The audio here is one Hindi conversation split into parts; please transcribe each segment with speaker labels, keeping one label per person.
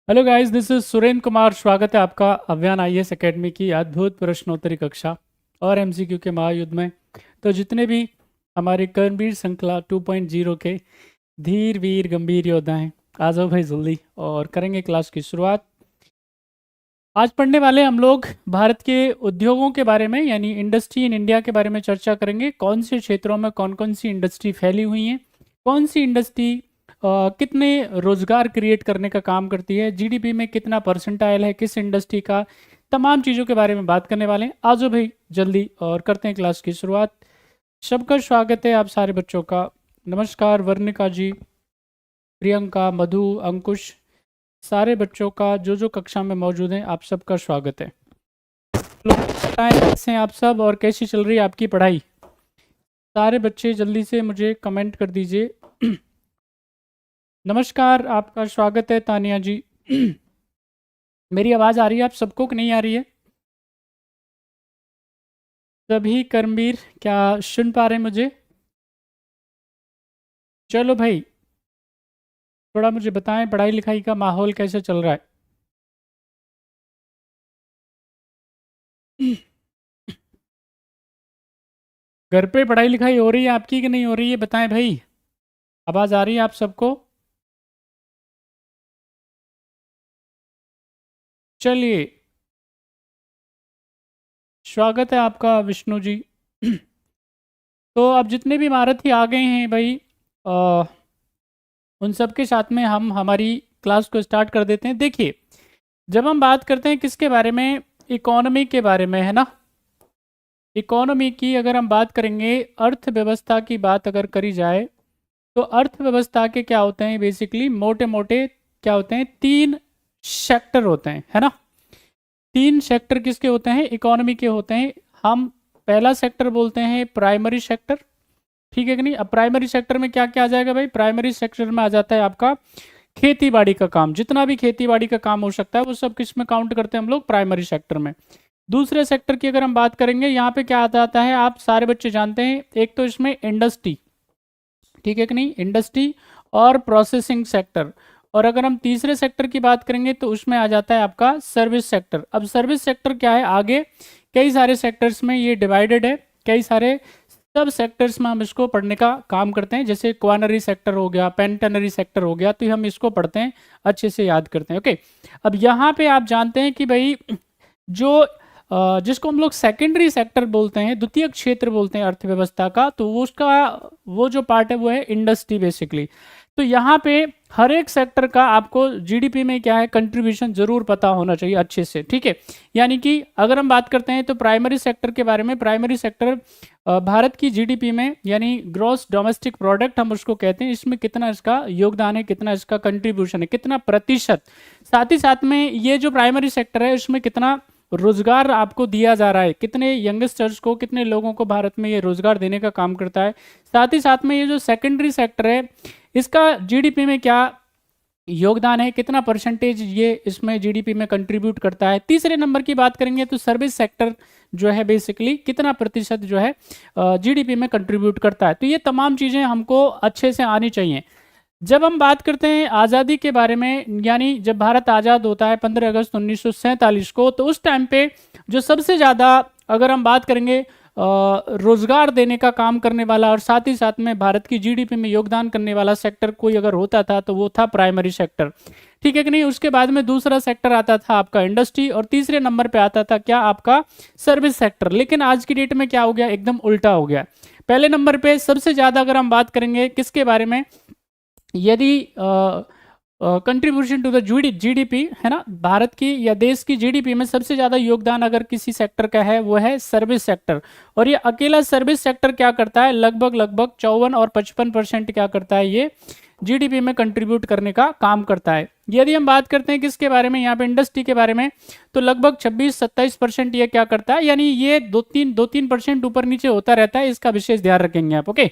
Speaker 1: Hello guys, this is Surendra Kumar. स्वागत है आपका अभियान आईएएस एकेडमी की अद्भुत प्रश्नोत्तरी कक्षा और एमसीक्यू के महायुद्ध में। तो जितने भी हमारे कर्मवीर श्रृंखला 2.0 के धीर वीर गंभीर योद्धा हैं, आ जाओ भाई जल्दी और करेंगे क्लास की शुरुआत। आज पढ़ने वाले हम लोग भारत के उद्योगों के बारे में यानी इंडस्ट्री इन इंडिया के बारे में चर्चा करेंगे। कौन से क्षेत्रों में कौन कौन सी इंडस्ट्री फैली हुई हैं, कौन सी इंडस्ट्री कितने रोजगार क्रिएट करने का काम करती है, जीडीपी में कितना परसेंटाइल है किस इंडस्ट्री का, तमाम चीज़ों के बारे में बात करने वाले हैं। आ जाओ भाई जल्दी और करते हैं क्लास की शुरुआत। सबका स्वागत है आप सारे बच्चों का। नमस्कार वर्णिका जी, प्रियंका, मधु, अंकुश, सारे बच्चों का जो कक्षा में मौजूद हैं आप सबका स्वागत है। लोग बताएं कैसे हैं आप सब और कैसी चल रही है आपकी पढ़ाई। सारे बच्चे जल्दी से मुझे कमेंट कर दीजिए। नमस्कार, आपका स्वागत है तानिया जी। मेरी आवाज़ आ रही है आप सबको कि नहीं आ रही है? सभी कर्मवीर क्या सुन पा रहे हैं मुझे? चलो भाई, थोड़ा मुझे बताएं पढ़ाई लिखाई का माहौल कैसे चल रहा है। घर पे पढ़ाई लिखाई हो रही है आपकी कि नहीं हो रही है, बताएं भाई। आवाज़ आ रही है आप सबको? चलिए, स्वागत है आपका विष्णु जी। तो अब जितने भी महारथी आ गए हैं भाई, उन सब के साथ में हम हमारी क्लास को स्टार्ट कर देते हैं। देखिए, जब हम बात करते हैं किसके बारे में, इकोनॉमी के बारे में, है ना। इकोनॉमी की अगर हम बात करेंगे, अर्थव्यवस्था की बात अगर करी जाए तो अर्थव्यवस्था के क्या होते हैं, बेसिकली मोटे मोटे क्या होते हैं, तीन सेक्टर होते हैं, है ना। तीन सेक्टर किसके होते हैं, इकोनॉमी के होते हैं। हम पहला सेक्टर बोलते हैं प्राइमरी सेक्टर, ठीक है कि नहीं। अब प्राइमरी सेक्टर में क्या क्या आ जाएगा भाई, प्राइमरी सेक्टर में आ जाता है आपका खेती बाड़ी का काम। जितना भी खेती बाड़ी का काम हो सकता है वो सब किस में काउंट करते हैं हम लोग, प्राइमरी सेक्टर में। दूसरे सेक्टर की अगर हम बात करेंगे, यहाँ पे क्या आता आता है आप सारे बच्चे जानते हैं, एक तो इसमें इंडस्ट्री, ठीक है कि नहीं, इंडस्ट्री और प्रोसेसिंग सेक्टर। और अगर हम तीसरे सेक्टर की बात करेंगे तो उसमें आ जाता है आपका सर्विस सेक्टर। अब सर्विस सेक्टर क्या है, आगे कई सारे सेक्टर्स में ये डिवाइडेड है, कई सारे सब सेक्टर्स में हम इसको पढ़ने का काम करते हैं। जैसे क्वानरी सेक्टर हो गया, पेंटनरी सेक्टर हो गया, तो हम इसको पढ़ते हैं, अच्छे से याद करते हैं। ओके, अब यहाँ पे आप जानते हैं कि भाई जो जिसको हम लोग सेकेंडरी सेक्टर बोलते हैं, द्वितीय क्षेत्र बोलते हैं अर्थव्यवस्था का, तो वो उसका वो जो पार्ट है वो है इंडस्ट्री बेसिकली। तो यहाँ पे हर एक सेक्टर का आपको जीडीपी में क्या है कंट्रीब्यूशन जरूर पता होना चाहिए अच्छे से, ठीक है। यानी कि अगर हम बात करते हैं तो प्राइमरी सेक्टर के बारे में, प्राइमरी सेक्टर भारत की जीडीपी में यानी ग्रॉस डोमेस्टिक प्रोडक्ट हम उसको कहते हैं, इसमें कितना इसका योगदान है, कितना इसका कंट्रीब्यूशन है, कितना प्रतिशत। साथ ही साथ में ये जो प्राइमरी सेक्टर है उसमें कितना रोजगार आपको दिया जा रहा है, कितने यंगस्टर्स को, कितने लोगों को भारत में ये रोजगार देने का काम करता है। साथ ही साथ में ये जो सेकेंडरी सेक्टर है इसका जीडीपी में क्या योगदान है, कितना परसेंटेज ये इसमें जीडीपी में कंट्रीब्यूट करता है। तीसरे नंबर की बात करेंगे तो सर्विस सेक्टर जो है बेसिकली कितना प्रतिशत जो है जीडीपी में कंट्रीब्यूट करता है। तो ये तमाम चीज़ें हमको अच्छे से आनी चाहिए। जब हम बात करते हैं आज़ादी के बारे में, यानी जब भारत आज़ाद होता है 15 अगस्त 1947 को, तो उस टाइम पे जो सबसे ज़्यादा अगर हम बात करेंगे रोजगार देने का काम करने वाला और साथ ही साथ में भारत की जीडीपी में योगदान करने वाला सेक्टर कोई अगर होता था तो वो था प्राइमरी सेक्टर, ठीक है कि नहीं। उसके बाद में दूसरा सेक्टर आता था आपका इंडस्ट्री और तीसरे नंबर पे आता था क्या, आपका सर्विस सेक्टर। लेकिन आज की डेट में क्या हो गया, एकदम उल्टा हो गया। पहले नंबर पे सबसे ज़्यादा अगर हम बात करेंगे किसके बारे में, यदि कंट्रीब्यूशन टू द जीडीपी है ना, भारत की या देश की जीडीपी में सबसे ज़्यादा योगदान अगर किसी सेक्टर का है वो है सर्विस सेक्टर। और ये अकेला सर्विस सेक्टर क्या करता है, लगभग 54 और 55% क्या करता है, ये जीडीपी में कंट्रीब्यूट करने का काम करता है। यदि हम बात करते हैं किसके बारे में, यहाँ पे इंडस्ट्री के बारे में, तो लगभग 26-27% ये क्या करता है, यानी ये 2-3% ऊपर नीचे होता रहता है, इसका विशेष ध्यान रखेंगे आप। ओके,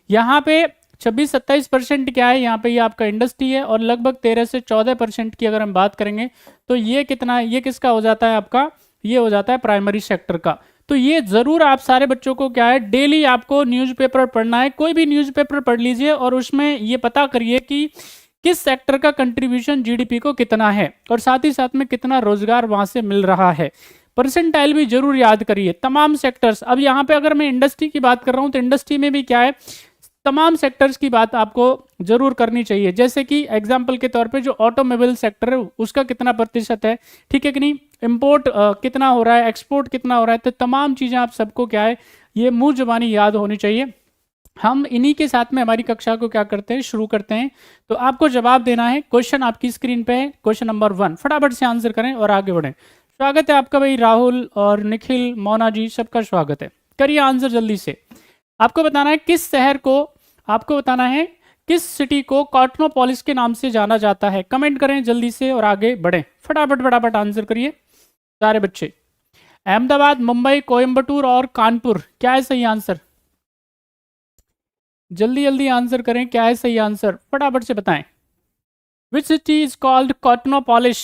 Speaker 1: यहाँ पे 26-27% क्या है, यहाँ पे ये आपका इंडस्ट्री है। और लगभग 13 से 14% की अगर हम बात करेंगे तो ये कितना, ये किसका हो जाता है आपका, ये हो जाता है प्राइमरी सेक्टर का। तो ये जरूर आप सारे बच्चों को क्या है, डेली आपको न्यूज़पेपर पढ़ना है, कोई भी न्यूज़पेपर पढ़ लीजिए और उसमें ये पता करिए कि किस सेक्टर का कंट्रीब्यूशन जीडीपी को कितना है और साथ ही साथ में कितना रोजगार वहां से मिल रहा है। परसेंटाइल भी जरूर याद करिए, तमाम सेक्टर्स। अब यहाँ पे अगर मैं इंडस्ट्री की बात कर रहा हूँ तो इंडस्ट्री में भी क्या है, तमाम सेक्टर्स की बात आपको जरूर करनी चाहिए। जैसे कि एग्जांपल के तौर पे जो ऑटोमोबाइल सेक्टर है उसका कितना प्रतिशत है, ठीक है कि नहीं, इंपोर्ट कितना हो रहा है, एक्सपोर्ट कितना हो रहा है, तो तमाम चीज़ें आप सबको क्या है ये मुंह जुबानी याद होनी चाहिए। हम इन्हीं के साथ में हमारी कक्षा को क्या करते हैं, शुरू करते हैं। तो आपको जवाब देना है, क्वेश्चन आपकी स्क्रीन पे है, क्वेश्चन नंबर 1, फटाफट से आंसर करें और आगे बढ़ें। स्वागत है आपका भाई राहुल और निखिल, मोना जी, सबका स्वागत है। करिए आंसर जल्दी से। आपको बताना है किस शहर को, आपको बताना है किस सिटी को कॉस्मोपोलिस के नाम से जाना जाता है। कमेंट करें जल्दी से और आगे बढ़ें, फटाफट फटाफट आंसर करिए सारे बच्चे। अहमदाबाद, मुंबई, कोयम्बटूर और कानपुर, क्या है सही आंसर? जल्दी जल्दी आंसर करें, क्या है सही आंसर, फटाफट से बताएं। Which city is called cosmopolis,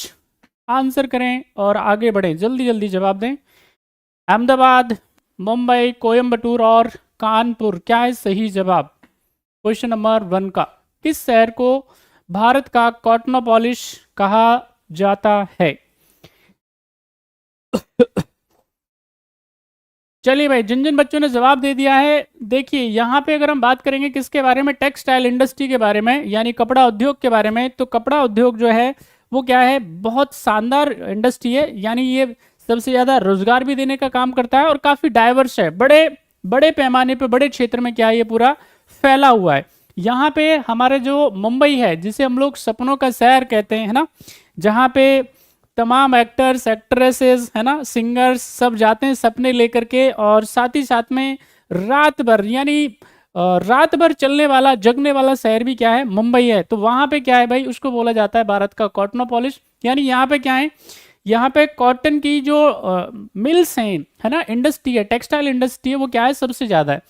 Speaker 1: answer करें और आगे बढ़ें, जल्दी जल्दी जवाब दें। अहमदाबाद, मुंबई, कोयम्बटूर और कानपुर, क्या है सही जवाब क्वेश्चन नंबर 1 का? किस शहर को भारत का कॉस्मोपोलिस कहा जाता है? चलिए भाई, जिन जिन बच्चों ने जवाब दे दिया है, देखिए यहाँ पे अगर हम बात करेंगे किसके बारे में, टेक्सटाइल इंडस्ट्री के बारे में, यानी कपड़ा उद्योग के बारे में। तो कपड़ा उद्योग जो है वो क्या है, बहुत शानदार इंडस्ट्री है, यानी ये सबसे ज़्यादा रोजगार भी देने का काम करता है और काफ़ी डाइवर्स है, बड़े बड़े पैमाने पे, बड़े क्षेत्र में क्या है ये पूरा फैला हुआ है। यहाँ पे हमारे जो मुंबई है, जिसे हम लोग सपनों का शहर कहते हैं, है ना, जहाँ पे तमाम एक्टर्स, एक्ट्रेसेस, है ना, सिंगर्स सब जाते हैं सपने लेकर के, और साथ ही साथ में रात भर, यानी रात भर चलने वाला, जगने वाला शहर भी क्या है, मुंबई है। तो वहाँ पे क्या है भाई, उसको बोला जाता है भारत का कॉस्मोपोलिस। यानी यहाँ पे क्या है, यहाँ पे कॉटन की जो मिल्स हैं, है ना, इंडस्ट्री है, टेक्सटाइल इंडस्ट्री है, वो क्या है सबसे ज़्यादा है।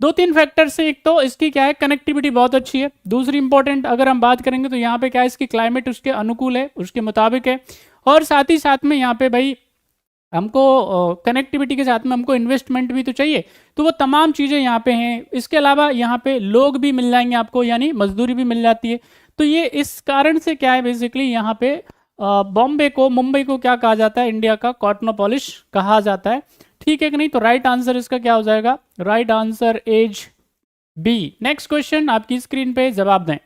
Speaker 1: 2-3 फैक्टर से, एक तो इसकी क्या है कनेक्टिविटी बहुत अच्छी है, दूसरी इंपॉर्टेंट अगर हम बात करेंगे तो यहाँ पे क्या है, इसकी क्लाइमेट उसके अनुकूल है, उसके मुताबिक है, और साथ ही साथ में यहाँ पे भाई हमको कनेक्टिविटी के साथ में हमको इन्वेस्टमेंट भी तो चाहिए, तो वो तमाम चीज़ें यहाँ पे हैं। इसके अलावा यहाँ पे लोग भी मिल जाएंगे आपको, यानी मजदूरी भी मिल जाती है। तो ये इस कारण से क्या है, बेसिकली यहाँ पे बॉम्बे को, मुंबई को क्या कहा जाता है, इंडिया का कॉस्मोपोलिस कहा जाता है, ठीक है कि नहीं। तो राइट आंसर इसका क्या हो जाएगा, right answer is B. Next question आपकी स्क्रीन पे, जवाब दें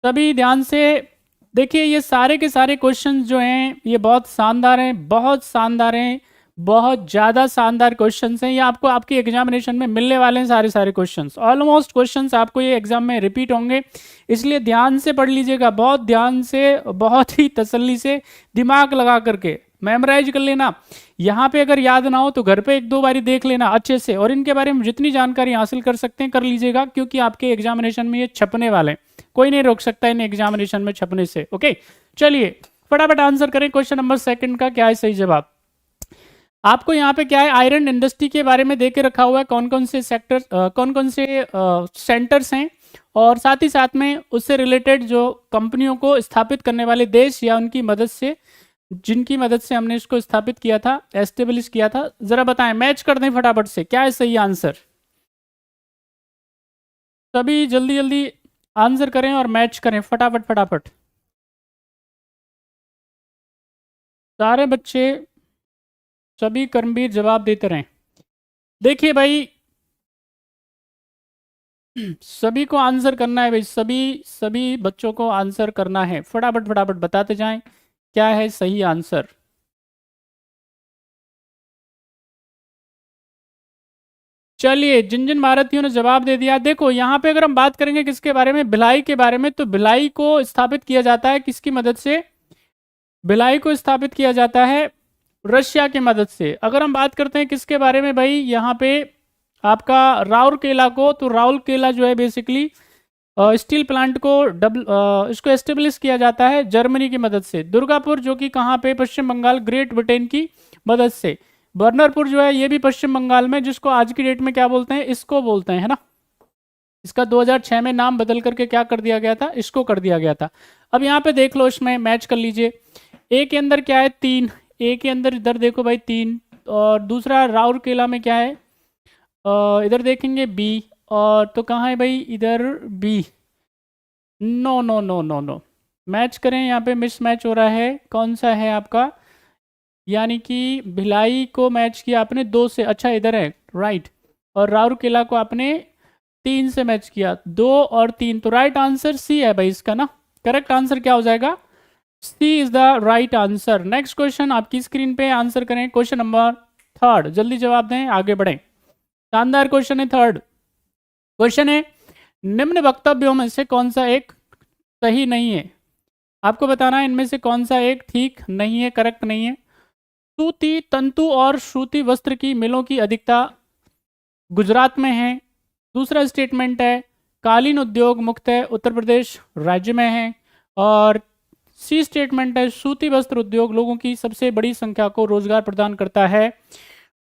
Speaker 1: सभी ध्यान से। देखिए ये सारे के सारे क्वेश्चंस जो हैं ये बहुत शानदार हैं, बहुत शानदार हैं, बहुत ज़्यादा शानदार क्वेश्चंस हैं। ये आपको आपकी एग्जामिनेशन में मिलने वाले हैं, सारे सारे क्वेश्चंस, ऑलमोस्ट क्वेश्चंस आपको ये एग्जाम में रिपीट होंगे, इसलिए ध्यान से पढ़ लीजिएगा, बहुत ध्यान से, बहुत ही तसल्ली से, दिमाग लगा करके मेमोराइज कर लेना। यहाँ पे अगर याद ना हो तो घर पे 1-2 बारी देख लेना अच्छे से, और इनके बारे में जितनी जानकारी हासिल कर सकते हैं कर लीजिएगा, क्योंकि आपके एग्जामिनेशन में ये छपने वाले हैं, कोई नहीं रोक सकता इन एग्जामिनेशन में छपने से। ओके, चलिए फटाफट आंसर करें, क्वेश्चन नंबर 2 का क्या है सही जवाब। आपको यहाँ पे क्या है, आयरन इंडस्ट्री के बारे में देके रखा हुआ है, कौन कौन से सेक्टर, कौन कौन से सेंटर्स हैं, और साथ ही साथ में उससे रिलेटेड जो कंपनियों को स्थापित करने वाले देश या उनकी मदद से, जिनकी मदद से हमने इसको स्थापित किया था, एस्टेब्लिश किया था, जरा बताएं, मैच कर दें फटाफट से, क्या है सही आंसर। सभी जल्दी जल्दी आंसर करें और मैच करें फटाफट फटाफट, सारे बच्चे, सभी कर्मवीर जवाब देते रहें। देखिए भाई सभी को आंसर करना है भाई, सभी सभी बच्चों को आंसर करना है, फटाफट फटाफट बताते जाएं क्या है सही आंसर। चलिए जिन जिन भारतीयों ने जवाब दे दिया, देखो यहाँ पे अगर हम बात करेंगे किसके बारे में, भिलाई के बारे में, तो भिलाई को स्थापित किया जाता है किसकी मदद से, भिलाई को स्थापित किया जाता है रशिया की मदद से। अगर हम बात करते हैं किसके बारे में भाई, यहाँ पे आपका राउरकेला को, तो राउरकेला जो है बेसिकली स्टील प्लांट को इसको एस्टेब्लिश किया जाता है जर्मनी की मदद से। दुर्गापुर जो कि कहाँ पे, पश्चिम बंगाल, ग्रेट ब्रिटेन की मदद से। बर्नरपुर जो है ये भी पश्चिम बंगाल में, जिसको आज की डेट में क्या बोलते हैं, इसको बोलते हैं, है ना, इसका 2006 में नाम बदल करके क्या कर दिया गया था, इसको कर दिया गया था। अब यहाँ पे देख लो, इसमें मैच कर लीजिए, ए के अंदर क्या है 3, ए के अंदर इधर देखो भाई 3, और दूसरा राउरकेला में क्या है, इधर देखेंगे बी, और तो कहाँ है भाई इधर B, no no no no no, match करें, यहाँ पे मिस मैच हो रहा है। कौन सा है आपका? यानी कि भिलाई को मैच किया आपने 2 से, अच्छा इधर है, राइट। और राउरकेला को आपने 3 से मैच किया, 2 और 3, तो राइट आंसर सी है भाई इसका ना। करेक्ट आंसर क्या हो जाएगा? C is the right answer. Next question आपकी स्क्रीन पे, आंसर करें क्वेश्चन नंबर 3, जल्दी जवाब दें, आगे बढ़ें। शानदार क्वेश्चन है 3। क्वेश्चन है, निम्न वक्तव्यों में से कौन सा एक सही नहीं है? आपको बताना है इनमें से कौन सा एक ठीक नहीं है, करेक्ट नहीं है। सूती तंतु और सूती वस्त्र की मिलों की अधिकता गुजरात में है। दूसरा स्टेटमेंट है, कालीन उद्योग मुख्यतः उत्तर प्रदेश राज्य में है। और सी स्टेटमेंट है, सूती वस्त्र उद्योग लोगों की सबसे बड़ी संख्या को रोजगार प्रदान करता है।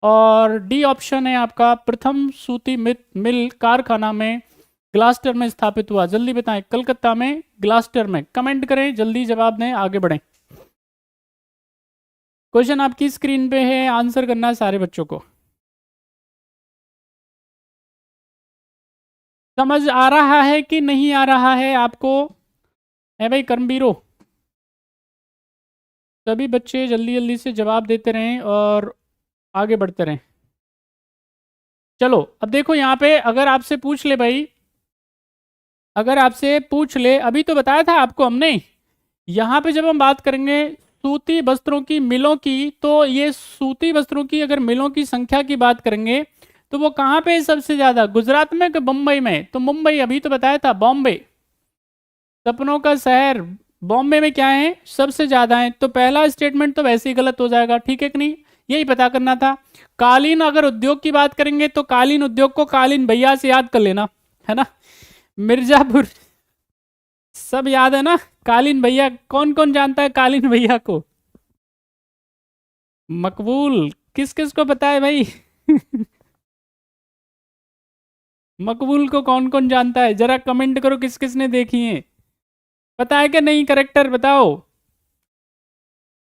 Speaker 1: और डी ऑप्शन है आपका, प्रथम सूती मिल कारखाना में ग्लास्टर में स्थापित हुआ। जल्दी बताएं, कलकत्ता में, ग्लास्टर में। कमेंट करें, जल्दी जवाब दें, आगे बढ़ें। क्वेश्चन आपकी स्क्रीन पे है, आंसर करना है सारे बच्चों को। समझ आ रहा है कि नहीं आ रहा है आपको? है भाई कर्मवीरो? सभी बच्चे जल्दी जल्दी से जवाब देते रहें और आगे बढ़ते रहें। चलो अब देखो यहाँ पे, अगर आपसे पूछ ले भाई, अगर आपसे पूछ ले, अभी तो बताया था आपको हमने, यहाँ पे जब हम बात करेंगे सूती वस्त्रों की मिलों की, तो ये सूती वस्त्रों की अगर मिलों की संख्या की बात करेंगे तो वो कहाँ पे है सबसे ज्यादा, गुजरात में कि मुंबई में? तो मुंबई, अभी तो बताया था, बॉम्बे, सपनों का शहर, बॉम्बे में क्या है, सबसे ज्यादा है। तो पहला स्टेटमेंट तो वैसे ही गलत हो जाएगा, ठीक है कि नहीं? यही पता करना था। कालीन अगर उद्योग की बात करेंगे तो कालीन उद्योग को कालीन भैया से याद कर लेना, है ना। मिर्जापुर, सब याद है ना कालीन भैया? कौन कौन जानता है कालीन भैया को? मकबूल, किस किस को पता है भाई? मकबूल को कौन कौन जानता है, जरा कमेंट करो, किस किस ने देखी है, पता है कि नहीं? करेक्टर बताओ।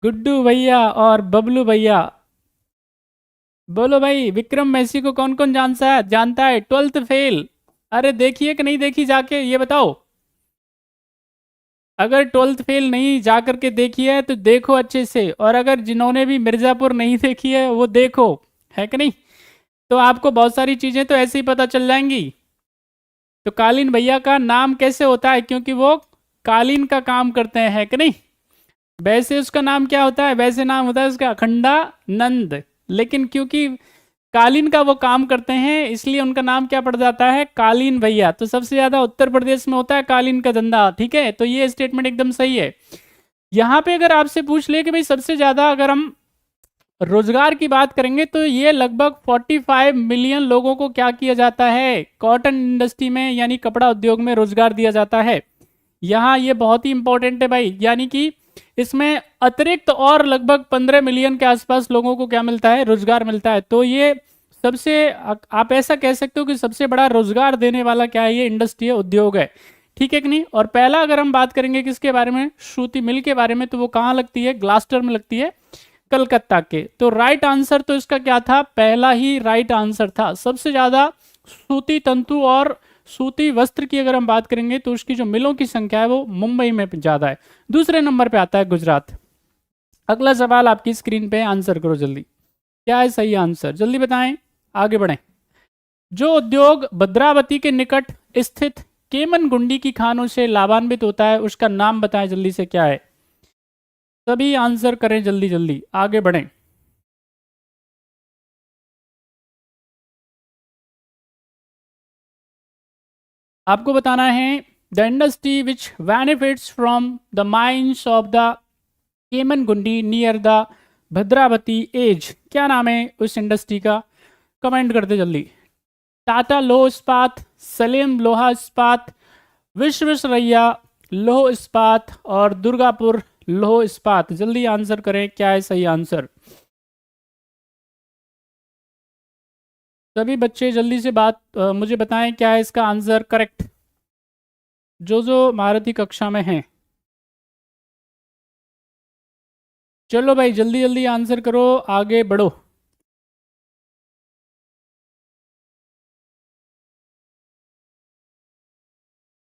Speaker 1: गुड्डू भैया और बबलू भैया, बोलो भाई। विक्रम मैसी को कौन कौन जानता है? 12th फेल, अरे देखिए कि नहीं देखी जाके, ये बताओ। अगर 12th फेल नहीं जा करके देखी है तो देखो अच्छे से, और अगर जिन्होंने भी मिर्जापुर नहीं देखी है वो देखो, है कि नहीं? तो आपको बहुत सारी चीजें तो ऐसे ही पता चल जाएंगी। तो कालीन भैया का नाम कैसे होता है? क्योंकि वो कालीन का काम करते हैं, है कि नहीं? वैसे उसका नाम क्या होता है? वैसे नाम होता है उसका अखंडानंद, लेकिन क्योंकि कालीन का वो काम करते हैं इसलिए उनका नाम क्या पड़ जाता है, कालीन भैया। तो सबसे ज्यादा उत्तर प्रदेश में होता है कालीन का धंधा, ठीक है? तो ये स्टेटमेंट एकदम सही है। यहाँ पे अगर आपसे पूछ ले कि भाई सबसे ज्यादा अगर हम रोजगार की बात करेंगे तो ये लगभग 45 मिलियन लोगों को क्या किया जाता है, कॉटन इंडस्ट्री में यानी कपड़ा उद्योग में रोजगार दिया जाता है। यहाँ ये बहुत ही इंपॉर्टेंट है भाई, यानी कि इसमें अतिरिक्त और लगभग 15 मिलियन के आसपास लोगों को क्या मिलता है, रोजगार मिलता है। तो ये सबसे, आप ऐसा कह सकते हो कि सबसे बड़ा रोजगार देने वाला क्या है, ये इंडस्ट्री है, उद्योग है, ठीक है कि नहीं? और पहला अगर हम बात करेंगे किसके बारे में, सूती मिल के बारे में, तो वो कहाँ लगती है, ग्लास्टर में लगती है, कलकत्ता के। तो राइट आंसर तो इसका क्या था, पहला ही राइट आंसर था। सबसे ज्यादा सूती तंतु और सूती वस्त्र की अगर हम बात करेंगे तो उसकी जो मिलों की संख्या है वो मुंबई में ज्यादा है। दूसरे नंबर पे आता है गुजरात। अगला सवाल आपकी स्क्रीन पे, आंसर करो जल्दी, क्या है सही आंसर, जल्दी बताएं, आगे बढ़ें। जो उद्योग भद्रावती के निकट स्थित केमन गुंडी की खानों से लाभान्वित होता है उसका नाम बताएं जल्दी से, क्या है? सभी आंसर करें जल्दी जल्दी, आगे बढ़ें। आपको बताना है, the industry which benefits from the mines of the केमन गुंडी नियर द भद्रावती एज, क्या नाम है उस इंडस्ट्री का? कमेंट कर दे जल्दी। टाटा लोह इस्पात, सलेम लोहा इस्पात, विश्वेश्वरैया लोह इस्पात और दुर्गापुर लोह इस्पात। जल्दी आंसर करें, क्या है सही आंसर? सभी बच्चे जल्दी से मुझे बताएं, क्या है इसका आंसर करेक्ट, जो महारथी कक्षा में हैं। चलो भाई जल्दी जल्दी आंसर करो, आगे बढ़ो।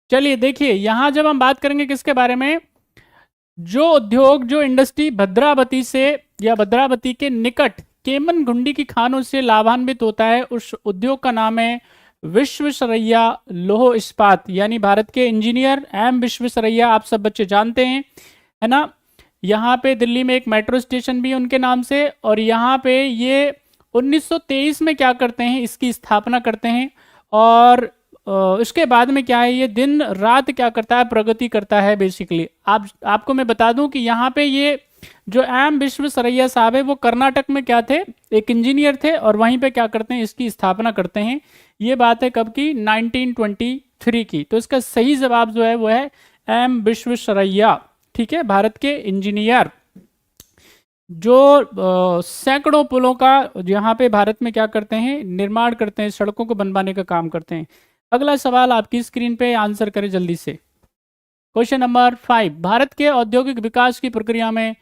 Speaker 1: चलिए देखिए, यहां जब हम बात करेंगे किसके बारे में, जो उद्योग, जो इंडस्ट्री भद्रावती से या भद्रावती के निकट केमन घुंडी की खानों से लाभान्वित होता है, उस उद्योग का नाम है विश्वेश्वरैया लौह इस्पात। यानी भारत के इंजीनियर एम विश्वेश्वरैया, आप सब बच्चे जानते हैं, है ना। यहाँ पे दिल्ली में एक मेट्रो स्टेशन भी है उनके नाम से, और यहाँ पे ये 1923 में क्या करते हैं, इसकी स्थापना करते हैं। और इसके बाद में क्या है, ये दिन रात क्या करता है, प्रगति करता है बेसिकली। आपको मैं बता दूं कि यहाँ पे ये जो एम विश्वेश्वरैया साहब है वो कर्नाटक में क्या थे, एक इंजीनियर थे, और वहीं पे क्या करते हैं, इसकी स्थापना करते हैं। ये बात है कब की, 1923 की। तो इसका सही जवाब जो है वो है एम विश्वेश्वरैया, ठीक है, भारत के इंजीनियर जो सैकड़ों पुलों का यहाँ पे भारत में क्या करते हैं, निर्माण करते हैं, सड़कों को बनवाने का काम करते हैं। अगला सवाल आपकी स्क्रीन पे, आंसर करें जल्दी से। क्वेश्चन नंबर 5, भारत के औद्योगिक विकास की प्रक्रिया में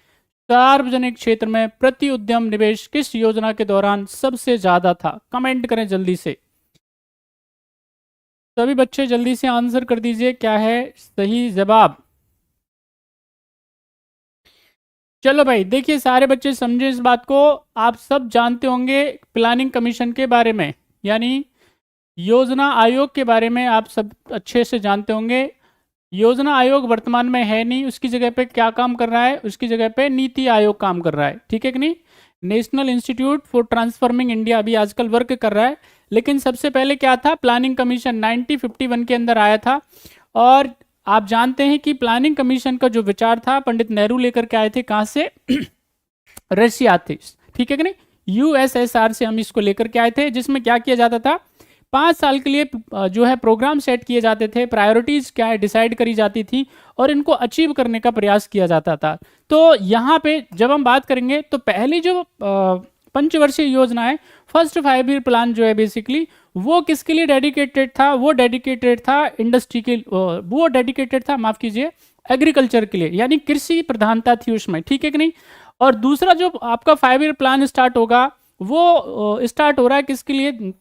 Speaker 1: सार्वजनिक क्षेत्र में प्रति उद्यम निवेश किस योजना के दौरान सबसे ज्यादा था? कमेंट करें जल्दी से, सभी बच्चे जल्दी से आंसर कर दीजिए, क्या है सही जवाब। चलो भाई देखिए, सारे बच्चे समझे इस बात को। आप सब जानते होंगे प्लानिंग कमीशन के बारे में, यानी योजना आयोग के बारे में आप सब अच्छे से जानते होंगे। योजना आयोग वर्तमान में है नहीं, उसकी जगह पे क्या काम कर रहा है, उसकी जगह पे नीति आयोग काम कर रहा है, ठीक है कि नहीं। National institute for transforming India अभी आजकल वर्क कर रहा है, लेकिन सबसे पहले क्या था, प्लानिंग कमीशन 1951 के अंदर आया था। और आप जानते हैं कि प्लानिंग कमीशन का जो विचार था पंडित नेहरू लेकर के आए थे, कहाँ से रशिया थे, ठीक है कि नहीं, यूएसएसआर से हम इसको लेकर के आए थे, जिसमें क्या किया जाता था, 5 साल के लिए जो है प्रोग्राम सेट किए जाते थे, प्रायोरिटीज क्या है डिसाइड करी जाती थी, और इनको अचीव करने का प्रयास किया जाता था। तो यहाँ पे जब हम बात करेंगे तो पहली जो पंचवर्षीय योजना है, फर्स्ट 5 ईयर प्लान जो है बेसिकली, वो किसके लिए डेडिकेटेड था, वो डेडिकेटेड था इंडस्ट्री के, वो डेडिकेटेड था, माफ कीजिए, एग्रीकल्चर के लिए, यानी कृषि प्रधानता थी उसमें, ठीक है कि नहीं। और दूसरा जो आपका 5 ईयर प्लान स्टार्ट होगा, वो स्टार्ट हो रहा है किसके लिए,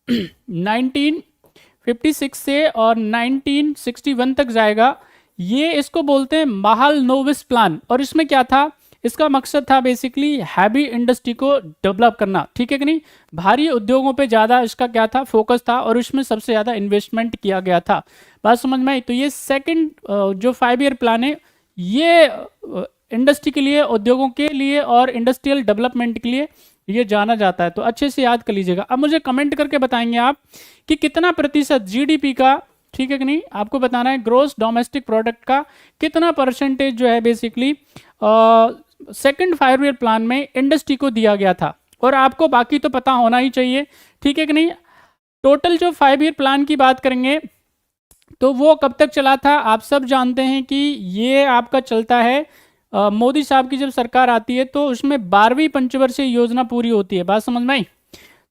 Speaker 1: 1956 से और 1961 तक जाएगा। ये इसको बोलते हैं महालनोबिस प्लान, और इसमें क्या था, इसका मकसद था बेसिकली हैवी इंडस्ट्री को डेवलप करना, ठीक है कि नहीं, भारी उद्योगों पे ज़्यादा इसका क्या था, फोकस था, और उसमें सबसे ज़्यादा इन्वेस्टमेंट किया गया था। बात समझ में आई। तो ये सेकंड जो 5 ईयर प्लान है, ये इंडस्ट्री के लिए, उद्योगों के लिए और इंडस्ट्रियल डेवलपमेंट के लिए ये जाना जाता है। तो अच्छे से याद कर लीजिएगा। अब मुझे कमेंट करके बताएंगे आप कि कितना प्रतिशत जीडीपी का, ठीक है कि नहीं, आपको बताना है ग्रोस डोमेस्टिक प्रोडक्ट का कितना परसेंटेज जो है बेसिकली सेकंड 5 ईयर प्लान में इंडस्ट्री को दिया गया था। और आपको बाकी तो पता होना ही चाहिए, ठीक है कि नहीं। टोटल जो 5 ईयर प्लान की बात करेंगे तो वो कब तक चला था, आप सब जानते हैं कि ये आपका चलता है, मोदी साहब की जब सरकार आती है तो उसमें 12वीं पंचवर्षीय योजना पूरी होती है। बात समझ में आई।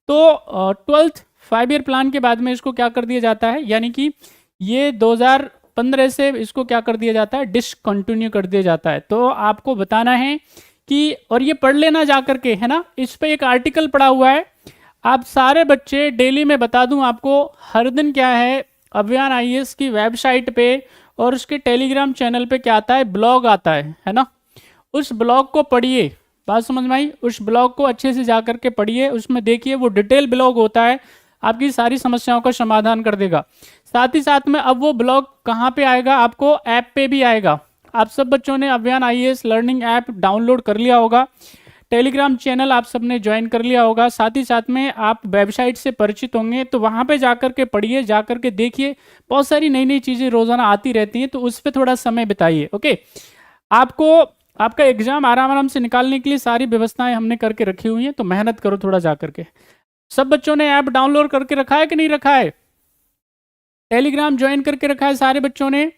Speaker 1: तो 12th 5 ईयर प्लान के बाद में इसको क्या कर दिया जाता है, यानी कि ये 2015 से इसको क्या कर दिया जाता है, डिसकंटिन्यू कर दिया जाता है। तो आपको बताना है कि, और ये पढ़ लेना जा करके, है ना, इस पे एक आर्टिकल पड़ा हुआ है, आप सारे बच्चे डेली में बता दूं आपको, हर दिन क्या है, अभियान आईएएस की वेबसाइट पे और उसके टेलीग्राम चैनल पे क्या आता है, ब्लॉग आता है ना, उस ब्लॉग को पढ़िए। बात समझ में आई। उस ब्लॉग को अच्छे से जा करके पढ़िए, उसमें देखिए, वो डिटेल ब्लॉग होता है, आपकी सारी समस्याओं का समाधान कर देगा। साथ ही साथ में अब वो ब्लॉग कहाँ पे आएगा, आपको ऐप पे भी आएगा। आप सब बच्चों ने अभियान आईएएस लर्निंग ऐप डाउनलोड कर लिया होगा, टेलीग्राम चैनल आप सबने ज्वाइन कर लिया होगा, साथ ही साथ में आप वेबसाइट से परिचित होंगे, तो वहाँ पे जाकर के पढ़िए, जाकर के देखिए, बहुत सारी नई नई चीज़ें रोज़ाना आती रहती हैं, तो उस पर थोड़ा समय बिताइए। ओके, आपको आपका एग्जाम आराम आराम से निकालने के लिए सारी व्यवस्थाएं हमने करके रखी हुई हैं, तो मेहनत करो थोड़ा जा करके। सब बच्चों ने ऐप डाउनलोड करके रखा है कि नहीं रखा है, टेलीग्राम ज्वाइन करके रखा है सारे बच्चों ने।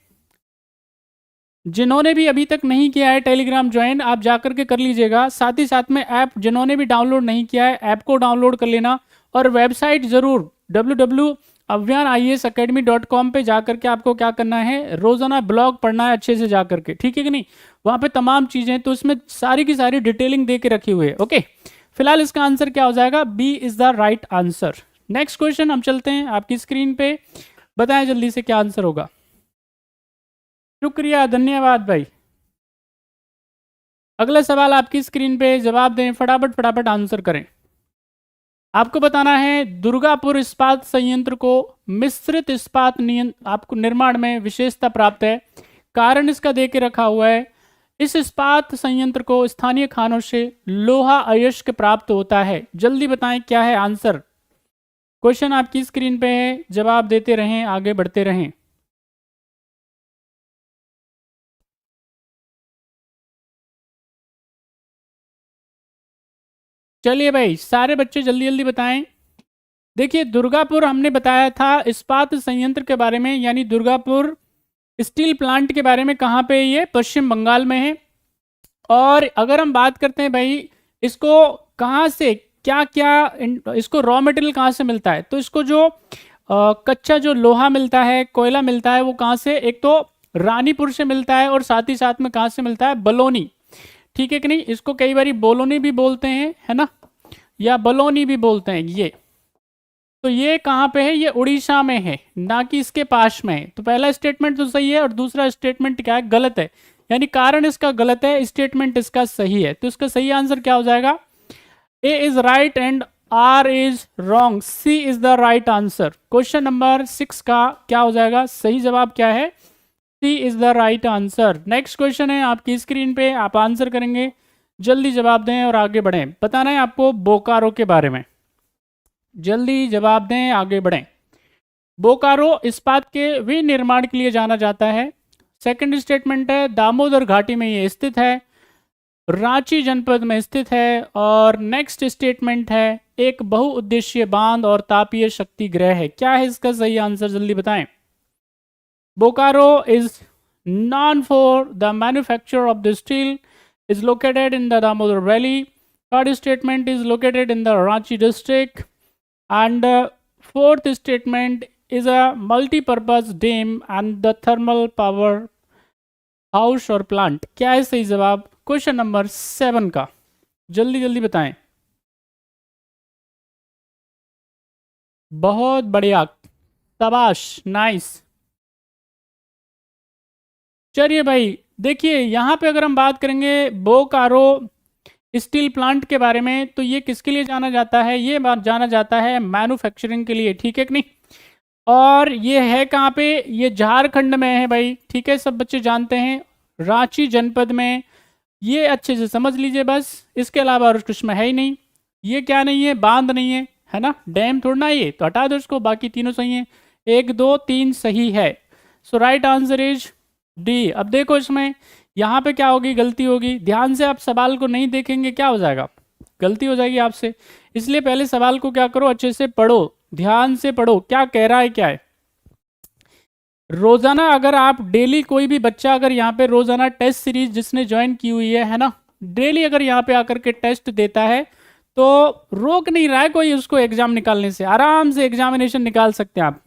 Speaker 1: जिन्होंने भी अभी तक नहीं किया है टेलीग्राम ज्वाइन, आप जाकर के कर लीजिएगा। साथ ही साथ में ऐप जिन्होंने भी डाउनलोड नहीं किया है, ऐप को डाउनलोड कर लेना, और वेबसाइट जरूर www.avyanIASacademy.com पे जाकर के आपको क्या करना है, रोजाना ब्लॉग पढ़ना है अच्छे से जाकर के, ठीक है कि नहीं। वहाँ पे तमाम चीजें, तो उसमें सारी की सारी डिटेलिंग दे के रखी हुई है। ओके, फिलहाल इसका आंसर क्या हो जाएगा, B is the right answer. Next question हम चलते हैं आपकी स्क्रीन पे। बताएं जल्दी से क्या आंसर होगा। शुक्रिया, धन्यवाद भाई। अगला सवाल आपकी स्क्रीन पे, जवाब दें, फटाफट फटाफट आंसर करें। आपको बताना है दुर्गापुर इस्पात संयंत्र को मिश्रित इस्पात आपको निर्माण में विशेषता प्राप्त है। कारण इसका दे के रखा हुआ है। इस इस्पात संयंत्र को स्थानीय खानों से लोहा अयस्क प्राप्त होता है। जल्दी बताएं क्या है आंसर। क्वेश्चन आपकी स्क्रीन पे है, जवाब देते रहें, आगे बढ़ते रहें। चलिए भाई, सारे बच्चे जल्दी जल्दी बताएं। देखिए, दुर्गापुर हमने बताया था इस्पात संयंत्र के बारे में, यानी दुर्गापुर स्टील प्लांट के बारे में। कहाँ पे है ये? पश्चिम बंगाल में है। और अगर हम बात करते हैं भाई, इसको कहाँ से क्या क्या इसको रॉ मटेरियल कहाँ से मिलता है, तो इसको जो कच्चा जो लोहा मिलता है, कोयला मिलता है, वो कहाँ से? एक तो रानीपुर से मिलता है, और साथ ही साथ में कहाँ से मिलता है? बलौनी। ठीक है कि नहीं? इसको कई बार बोलोनी भी बोलते हैं, है ना, या बलौनी भी बोलते हैं ये। तो ये कहाँ पे है? ये उड़ीसा में है, ना कि इसके पास में है। तो पहला स्टेटमेंट तो सही है, और दूसरा स्टेटमेंट क्या है? गलत है। यानी कारण इसका गलत है, स्टेटमेंट इसका सही है। तो इसका सही आंसर क्या हो जाएगा? A is right and R is wrong. C is the right answer. Question number 6 का क्या हो जाएगा? सही जवाब क्या है? C is the right answer. Next question है आपकी स्क्रीन पे, आप आंसर करेंगे, जल्दी जवाब दें और आगे बढ़ें। बताना है आपको बोकारो के बारे में, जल्दी जवाब दें, आगे बढ़ें। बोकारो इस्पात के विनिर्माण के लिए जाना जाता है। सेकंड स्टेटमेंट है दामोदर घाटी में ये स्थित है, रांची जनपद में स्थित है। और नेक्स्ट स्टेटमेंट है एक बहुउद्देशीय बांध और तापीय शक्ति गृह है। क्या है इसका सही आंसर? जल्दी बताएं। Bokaro is known for the manufacture of the steel, is located in the Damodar Valley. Third statement is located in the Ranchi district. And fourth statement is a multi-purpose dam and the thermal power house और plant. क्या है सही जवाब क्वेश्चन नंबर 7 का? जल्दी जल्दी बताएं। बहुत बढ़िया, शाबाश, नाइस। चलिए भाई, देखिए यहाँ पे अगर हम बात करेंगे बोकारो स्टील प्लांट के बारे में, तो ये किसके लिए जाना जाता है? ये जाना जाता है मैन्युफैक्चरिंग के लिए, ठीक है कि नहीं? और ये है कहाँ पे? ये झारखंड में है भाई, ठीक है, सब बच्चे जानते हैं, रांची जनपद में। ये अच्छे से समझ लीजिए बस, इसके अलावा और कुछ में है ही नहीं। ये क्या नहीं है? बांध नहीं है ना, डैम थोड़ा ये, तो हटा दो इसको, बाकी तीनों सही है। 1 2 3 सही है। सो राइट आंसर इज डी। अब देखो इसमें यहाँ पे क्या होगी? गलती होगी। ध्यान से आप सवाल को नहीं देखेंगे, क्या हो जाएगा? गलती हो जाएगी आपसे। इसलिए पहले सवाल को क्या करो? अच्छे से पढ़ो, ध्यान से पढ़ो, क्या कह रहा है, क्या है। रोजाना अगर आप डेली, कोई भी बच्चा अगर यहाँ पे रोजाना टेस्ट सीरीज जिसने ज्वाइन की हुई है ना, डेली अगर यहाँ पे आकर के टेस्ट देता है, तो रोक नहीं रहा है कोई उसको एग्जाम निकालने से। आराम से एग्जामिनेशन निकाल सकते हैं आप।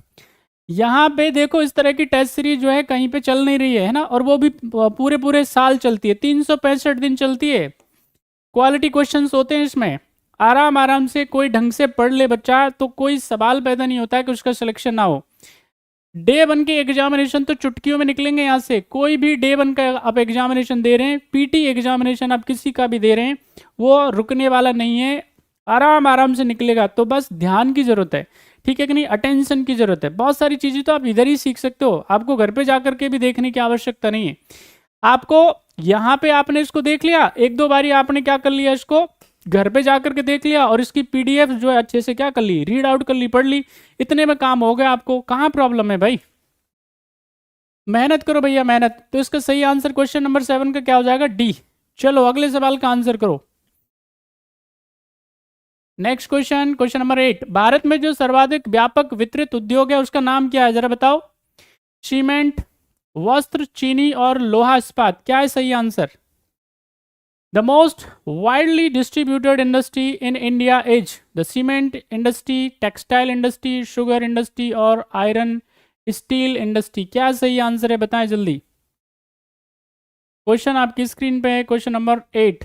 Speaker 1: यहाँ पे देखो, इस तरह की टेस्ट सीरीज जो है कहीं पे चल नहीं रही है ना, और वो भी पूरे पूरे साल चलती है, 365 दिन चलती है। क्वालिटी क्वेश्चंस होते हैं इसमें। आराम आराम से कोई ढंग से पढ़ ले बच्चा, तो कोई सवाल पैदा नहीं होता है कि उसका सिलेक्शन ना हो। डे 1 के एग्जामिनेशन तो चुटकियों में निकलेंगे यहाँ से। कोई भी डे 1 का आप एग्जामिनेशन दे रहे हैं, पीटी एग्जामिनेशन आप किसी का भी दे रहे हैं, वो रुकने वाला नहीं है, आराम आराम से निकलेगा। तो बस ध्यान की जरूरत है, ठीक है कि नहीं? अटेंशन की जरूरत है। बहुत सारी चीजें तो आप इधर ही सीख सकते हो, आपको घर पे जाकर के भी देखने की आवश्यकता नहीं है। आपको यहाँ पे आपने इसको देख लिया, 1 2 बारी आपने क्या कर लिया, इसको घर पे जाकर के देख लिया, और इसकी पीडीएफ जो है अच्छे से क्या कर ली? रीड आउट कर ली, पढ़ ली। इतने में काम हो गया आपको। कहाँ प्रॉब्लम है भाई? मेहनत करो भैया, मेहनत। तो इसका सही आंसर क्वेश्चन नंबर 7 का क्या हो जाएगा? डी। चलो अगले सवाल का आंसर करो। Next question, question number 8। Bharat में जो सर्वाधिक व्यापक वितरित उद्योग है उसका नाम क्या है? जरा बताओ। सीमेंट, वस्त्र, चीनी और लोहा इस्पात। क्या है सही answer? The most widely distributed industry in India is the cement industry, textile industry, sugar industry और iron steel industry। क्या सही आंसर है? बताएं जल्दी। क्वेश्चन आपकी स्क्रीन पे है, क्वेश्चन नंबर 8।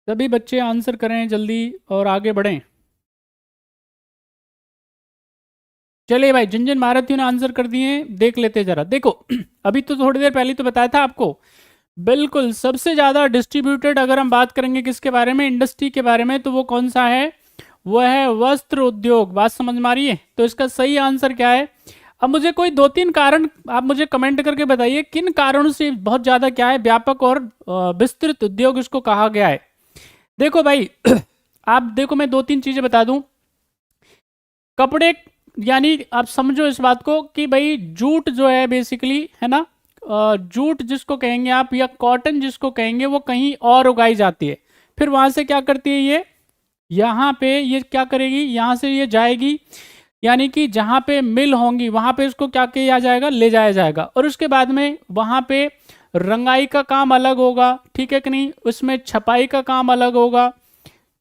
Speaker 1: सभी बच्चे आंसर करें जल्दी और आगे बढ़ें। चलिए भाई, जिन जिन भारतीयों ने आंसर कर दिए हैं देख लेते जरा। देखो अभी तो थोड़ी देर पहले तो बताया था आपको, बिल्कुल सबसे ज्यादा डिस्ट्रीब्यूटेड अगर हम बात करेंगे किसके बारे में, इंडस्ट्री के बारे में, तो वो कौन सा है, वो है वस्त्र उद्योग। बात समझ में आ रही है? तो इसका सही आंसर क्या है? अब मुझे कोई दो तीन कारण आप मुझे कमेंट करके बताइए, किन कारणों से बहुत ज्यादा क्या है व्यापक और विस्तृत उद्योग इसको कहा गया है। देखो भाई आप देखो, मैं दो तीन चीजें बता दूं। कपड़े, यानी आप समझो इस बात को कि भाई जूट जो है बेसिकली, है ना, जूट जिसको कहेंगे आप या कॉटन जिसको कहेंगे, वो कहीं और उगाई जाती है। फिर वहां से क्या करती है ये, यहाँ पे ये क्या करेगी, यहाँ से ये जाएगी, यानी कि जहाँ पे मिल होंगी वहाँ पे इसको क्या किया जाएगा, ले जाया जाएगा। और उसके बाद में वहाँ पे रंगाई का काम अलग होगा, ठीक है कि नहीं, उसमें छपाई का काम अलग होगा,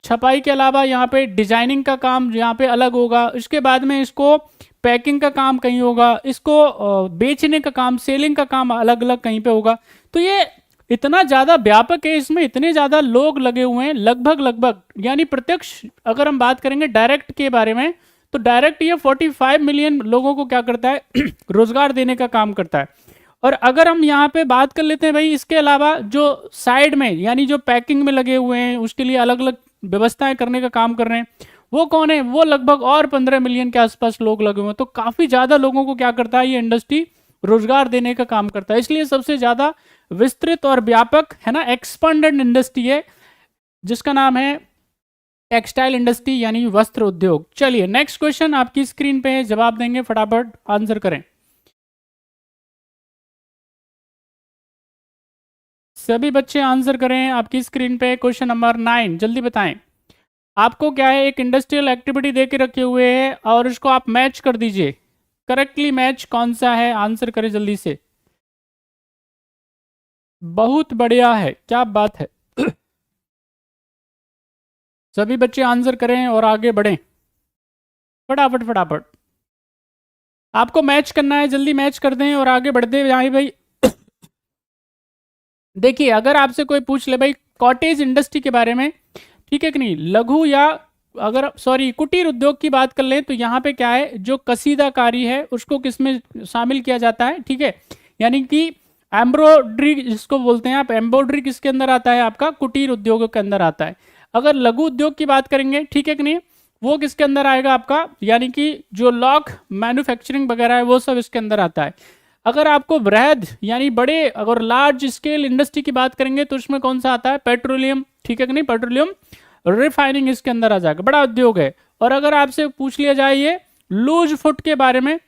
Speaker 1: छपाई के अलावा यहाँ पे डिजाइनिंग का काम यहाँ पे अलग होगा। इसके बाद में इसको पैकिंग का काम कहीं होगा, इसको बेचने का काम, सेलिंग का काम अलग अलग कहीं पे होगा। तो ये इतना ज़्यादा व्यापक है, इसमें इतने ज़्यादा लोग लगे हुए हैं, लगभग लगभग, यानी प्रत्यक्ष अगर हम बात करेंगे डायरेक्ट के बारे में, तो डायरेक्ट ये 45 मिलियन लोगों को क्या करता है रोजगार देने का काम करता है। और अगर हम यहाँ पे बात कर लेते हैं भाई, इसके अलावा जो साइड में यानी जो पैकिंग में लगे हुए हैं, उसके लिए अलग अलग व्यवस्थाएं करने का काम कर रहे हैं, वो कौन है, वो लगभग और 15 मिलियन के आसपास लोग लगे हुए हैं। तो काफी ज्यादा लोगों को क्या करता है ये इंडस्ट्री, रोजगार देने का काम करता है। इसलिए सबसे ज्यादा विस्तृत और व्यापक, है ना, एक्सपांडेड इंडस्ट्री है जिसका नाम है टेक्सटाइल इंडस्ट्री यानी वस्त्र उद्योग। चलिए नेक्स्ट क्वेश्चन आपकी स्क्रीन पे है, जवाब देंगे, फटाफट आंसर करें। सभी बच्चे आंसर करें, आपकी स्क्रीन पे क्वेश्चन नंबर 9, जल्दी बताएं। आपको क्या है, एक इंडस्ट्रियल एक्टिविटी दे के रखे हुए हैं और इसको आप मैच कर दीजिए। करेक्टली मैच कौन सा है, आंसर करें जल्दी से। बहुत बढ़िया है, क्या बात है सभी बच्चे आंसर करें और आगे बढ़ें फटाफट फटाफट। आपको मैच करना है, जल्दी मैच कर दें और आगे बढ़ते जाएं भाई देखिए अगर आपसे कोई पूछ ले भाई कॉटेज इंडस्ट्री के बारे में, ठीक है कि नहीं, लघु या अगर सॉरी कुटीर उद्योग की बात कर लें, तो यहाँ पे क्या है, जो कसीदाकारी है उसको किसमें शामिल किया जाता है, ठीक है, यानी कि एम्ब्रॉयडरी जिसको बोलते हैं आप, एम्ब्रॉयडरी किसके अंदर आता है, आपका कुटीर उद्योग के अंदर आता है। अगर लघु उद्योग की बात करेंगे, ठीक है कि नहीं, वो किसके अंदर आएगा आपका, यानी कि जो लॉक मैन्युफैक्चरिंग वगैरह है वो सब इसके अंदर आता है। अगर आपको बृहद यानी बड़े अगर लार्ज स्केल इंडस्ट्री की बात करेंगे तो उसमें कौन सा आता है, पेट्रोलियम, ठीक है कि नहीं, पेट्रोलियम रिफाइनिंग इसके अंदर आ जाएगा, बड़ा उद्योग है। और अगर आपसे पूछ लिया जाए ये लूज फुट के बारे में,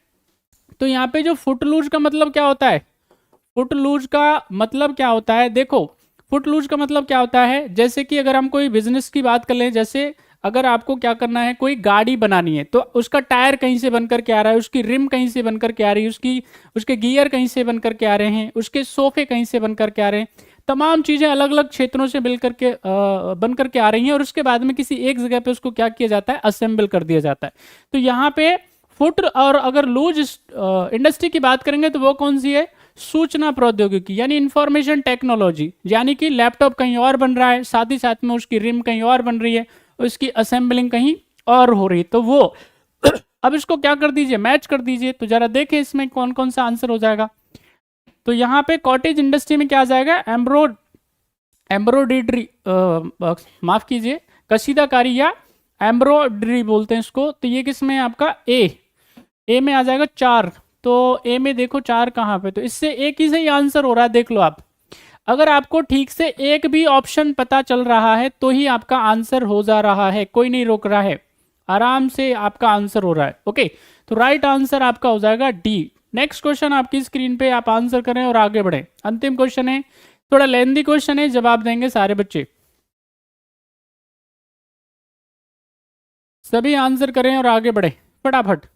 Speaker 1: तो यहाँ पे जो फुट लूज का मतलब क्या होता है, फुट लूज का मतलब क्या होता है, देखो फुट लूज का मतलब क्या होता है, जैसे कि अगर हम कोई बिजनेस की बात कर लें, जैसे अगर आपको क्या करना है, कोई गाड़ी बनानी है, तो उसका टायर कहीं से बनकर के आ रहा है, उसकी रिम कहीं से बनकर के आ रही है, उसके गियर कहीं से बनकर के आ रहे हैं, उसके सोफे कहीं से बनकर के आ रहे हैं, तमाम चीज़ें अलग अलग क्षेत्रों से मिलकर के बन करके आ रही हैं, और उसके बाद में किसी एक जगह पे उसको क्या किया जाता है, असेंबल कर दिया जाता है। तो यहाँ पे फुट और अगर लूज इंडस्ट्री की बात करेंगे तो वो कौन सी है, सूचना प्रौद्योगिकी यानी इंफॉर्मेशन टेक्नोलॉजी, यानी कि लैपटॉप कहीं और बन रहा है, साथ ही साथ में उसकी रिम कहीं और बन रही है, उसकी असेंबलिंग कहीं और हो रही है, तो वो अब इसको क्या कर दीजिए, मैच कर दीजिए, तो जरा देखें इसमें कौन कौन सा आंसर हो जाएगा। तो यहाँ पे कॉटेज इंडस्ट्री में क्या आ जाएगा, एम्ब्रॉयडरी, माफ कीजिए, कशीदाकारी या एम्ब्रॉयडरी बोलते हैं इसको, तो ये किस में है आपका, ए में आ जाएगा 4। तो ए में देखो 4 कहाँ पे, तो इससे एक ही सही आंसर हो रहा है, देख लो आप। अगर आपको ठीक से एक भी ऑप्शन पता चल रहा है तो ही आपका आंसर हो जा रहा है, कोई नहीं रोक रहा है, आराम से आपका आंसर हो रहा है। ओके, तो राइट आंसर आपका हो जाएगा डी। नेक्स्ट क्वेश्चन आपकी स्क्रीन पे, आप आंसर करें और आगे बढ़े। अंतिम क्वेश्चन है, थोड़ा लेंदी क्वेश्चन है, जवाब देंगे सारे बच्चे, सभी आंसर करें और आगे बढ़े फटाफट।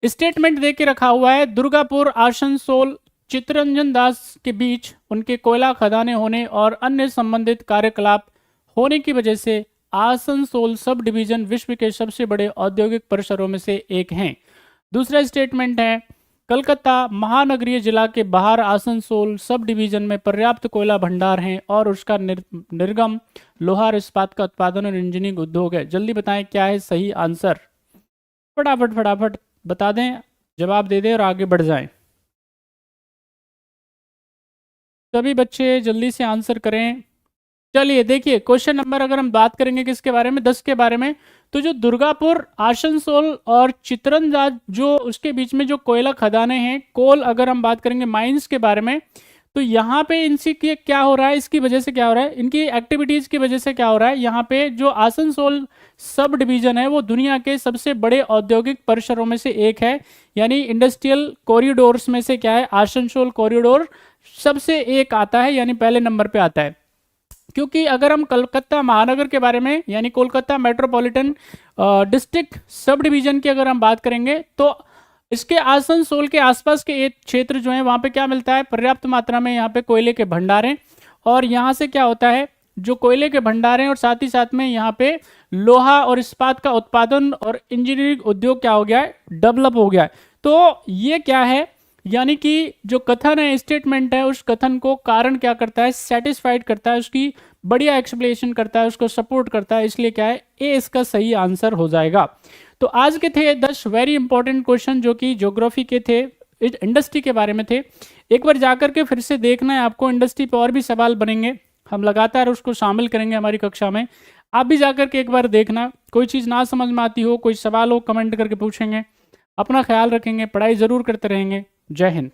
Speaker 1: स्टेटमेंट दे के रखा हुआ है, दुर्गापुर आसनसोल चित्तरंजन दास के बीच उनके कोयला खदानें होने और अन्य संबंधित कार्यकलाप होने की वजह से आसनसोल सब डिवीजन विश्व के सबसे बड़े औद्योगिक परिसरों में से एक हैं। दूसरा स्टेटमेंट है, कलकत्ता महानगरीय जिला के बाहर आसनसोल सब डिवीजन में पर्याप्त कोयला भंडार हैं और उसका निर्गम लोहार इस्पात का उत्पादन और इंजीनियरिंग उद्योग है। जल्दी बताएं क्या है सही आंसर। फटाफट फटाफट बता दें, जवाब दे दें और आगे बढ़ जाएं। सभी बच्चे जल्दी से आंसर करें। चलिए देखिए, क्वेश्चन नंबर अगर हम बात करेंगे किसके बारे में, 10 के बारे में, तो जो दुर्गापुर, आसनसोल और चितरंजाज जो उसके बीच में जो कोयला खदानें हैं, कोल अगर हम बात करेंगे माइंस के बारे में, तो यहाँ पे इनसे क्या हो रहा है, इसकी वजह से क्या हो रहा है, इनकी एक्टिविटीज़ की वजह से क्या हो रहा है, यहाँ पे जो आसनसोल सब डिवीज़न है वो दुनिया के सबसे बड़े औद्योगिक परिसरों में से एक है। यानी इंडस्ट्रियल कॉरिडोर्स में से क्या है, आसनसोल कॉरिडोर सबसे एक आता है, यानी पहले नंबर पे आता है। क्योंकि अगर हम कलकत्ता महानगर के बारे में यानी Kolkata metropolitan district sub division की अगर हम बात करेंगे, तो इसके आसनसोल के आसपास के एक क्षेत्र जो है वहाँ पे क्या मिलता है, पर्याप्त मात्रा में यहाँ पे कोयले के भंडार हैं। और यहाँ से क्या होता है, जो कोयले के भंडार हैं और साथ ही साथ में यहाँ पे लोहा और इस्पात का उत्पादन और इंजीनियरिंग उद्योग क्या हो गया है, डेवलप हो गया है। तो ये क्या है, यानी कि जो कथन है, स्टेटमेंट है, उस कथन को कारण क्या करता है, सेटिस्फाइड करता है, उसकी बढ़िया एक्सप्लेनेशन करता है, उसको सपोर्ट करता है। इसलिए क्या है, ए इसका सही आंसर हो जाएगा। तो आज के थे 10 वेरी इंपॉर्टेंट क्वेश्चन जो कि ज्योग्राफी के थे, इंडस्ट्री के बारे में थे। एक बार जाकर के फिर से देखना है आपको, इंडस्ट्री पर और भी सवाल बनेंगे, हम लगातार उसको शामिल करेंगे हमारी कक्षा में। आप भी जाकर के एक बार देखना, कोई चीज़ ना समझ में आती हो, कोई सवाल हो, कमेंट करके पूछेंगे। अपना ख्याल रखेंगे, पढ़ाई ज़रूर करते रहेंगे। जय हिंद।